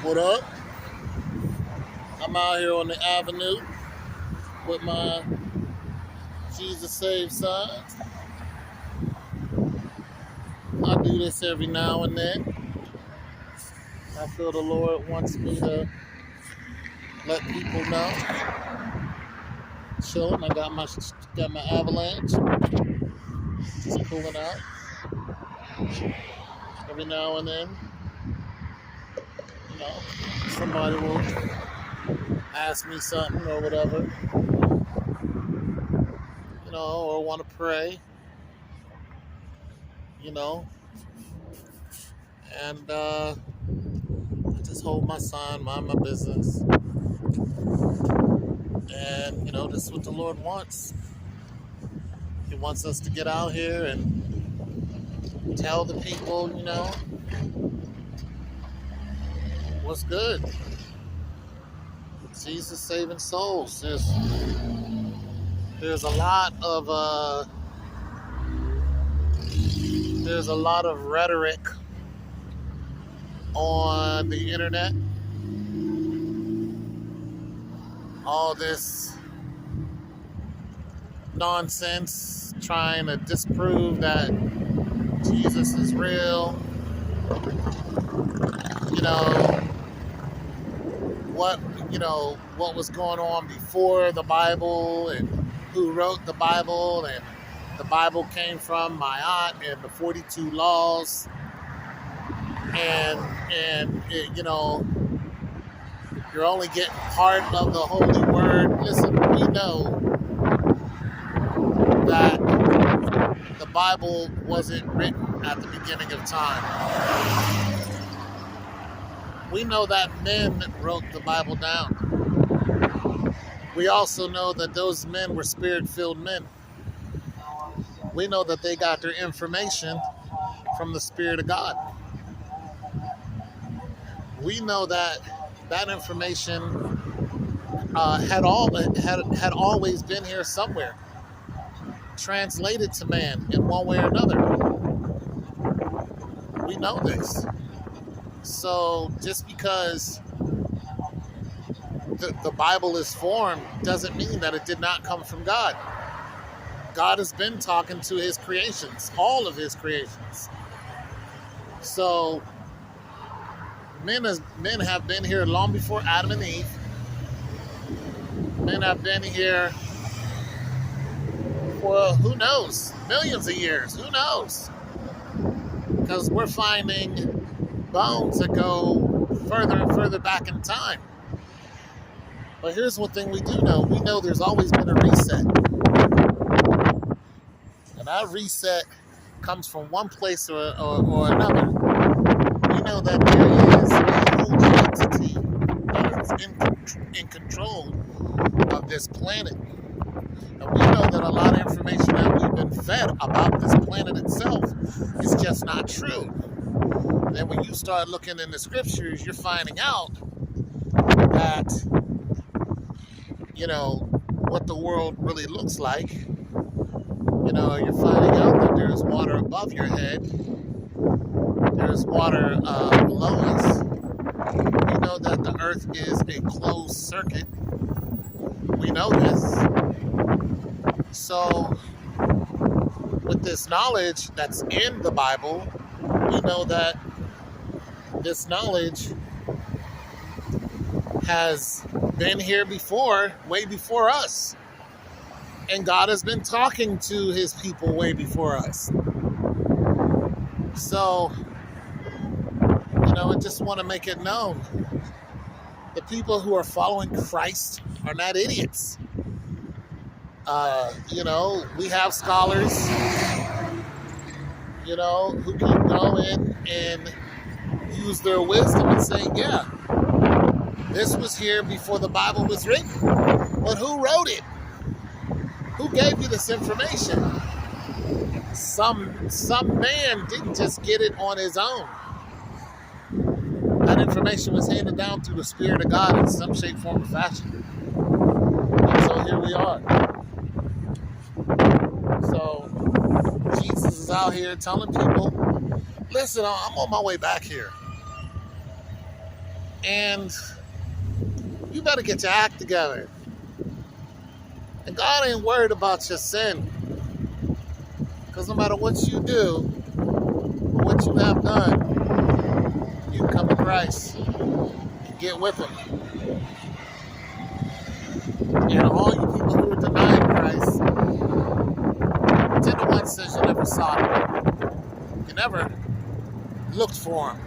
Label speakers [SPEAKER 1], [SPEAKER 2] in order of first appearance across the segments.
[SPEAKER 1] What up? I'm out here on the avenue with my Jesus Save signs. I do this every now and then. I feel the Lord wants me to let people know. Chilling. I got my avalanche. Just cooling out. Every now and then, you know, somebody will ask me something or whatever, or want to pray, and I just hold my sign, mind my business, and this is what the Lord wants. He wants us to get out here and tell the people, what's good. Jesus saving souls. There's a lot of rhetoric on the internet. All this nonsense trying to disprove that Jesus is real. What was going on before the Bible and who wrote the Bible, and the Bible came from Ma'at and the 42 laws, and you're only getting part of the Holy Word. Listen, we know that the Bible wasn't written at the beginning of time. We know that men wrote the Bible down. We also know that those men were spirit-filled men. We know that they got their information from the Spirit of God. We know that information had always been here somewhere, translated to man in one way or another. We know this. So just because the Bible is formed doesn't mean that it did not come from God. God has been talking to his creations, all of his creations. So men have been here long before Adam and Eve. Men have been here for, who knows, millions of years. Who knows? Because we're finding bones that go further and further back in time. But here's one thing we do know. We know there's always been a reset. And that reset comes from one place or another. We know that there is a holy entity that is in control of this planet. And we know that a lot of information that we've been fed about this planet itself is just not true. And when you start looking in the scriptures, you're finding out that, what the world really looks like. You're finding out that there's water above your head. There's water below us. We know that the earth is a closed circuit. We know this. So, with this knowledge that's in the Bible, we know that this knowledge has been here before, way before us. And God has been talking to his people way before us. So, I just want to make it known. The people who are following Christ are not idiots. We have scholars, who can go in and use their wisdom and say, yeah, this was here before the Bible was written. But who wrote it? Who gave you this information? Some man didn't just get it on his own. That information was handed down through the Spirit of God in some shape, form, or fashion. And so here we are. So Jesus is out here telling people, listen, I'm on my way back here. And you better get your act together. And God ain't worried about your sin. Because no matter what you do, or what you have done, you come to Christ and get with Him. And all you people who are denying Christ, 10-1 says you never sought Him. You never looked for Him.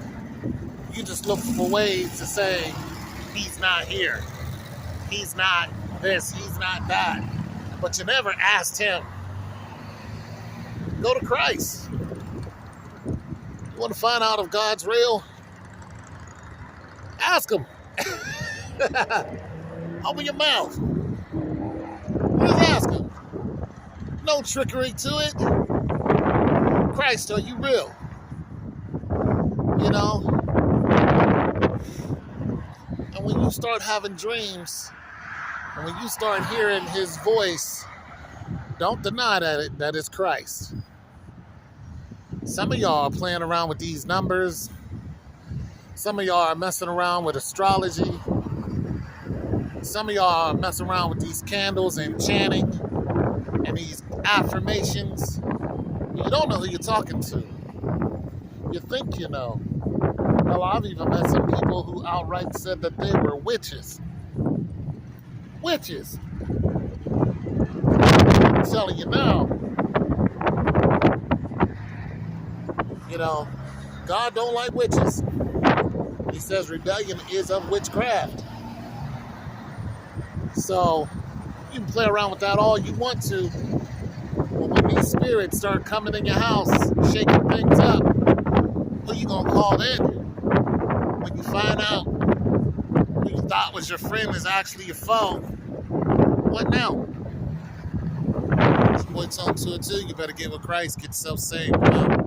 [SPEAKER 1] You just looked for ways to say, He's not here. He's not this. He's not that. But you never asked Him. Go to Christ. You want to find out if God's real? Ask Him. Open your mouth. Just ask Him. No trickery to it. Christ, are you real? You know? And when you start having dreams, and when you start hearing His voice, don't deny that it's Christ. Some of y'all are playing around with these numbers. Some of y'all are messing around with astrology. Some of y'all are messing around with these candles and chanting and these affirmations. You don't know who you're talking to. You think you know. Hell, I've even met some people who outright said that they were witches. Witches. I'm telling you now. You know, God don't like witches. He says rebellion is of witchcraft. So, you can play around with that all you want to. But when these spirits start coming in your house, shaking things up, who you gonna call in? When you find out who you thought was your friend is actually your foe, what now? It's Boy Tone 202. You better get with Christ, get yourself saved, man.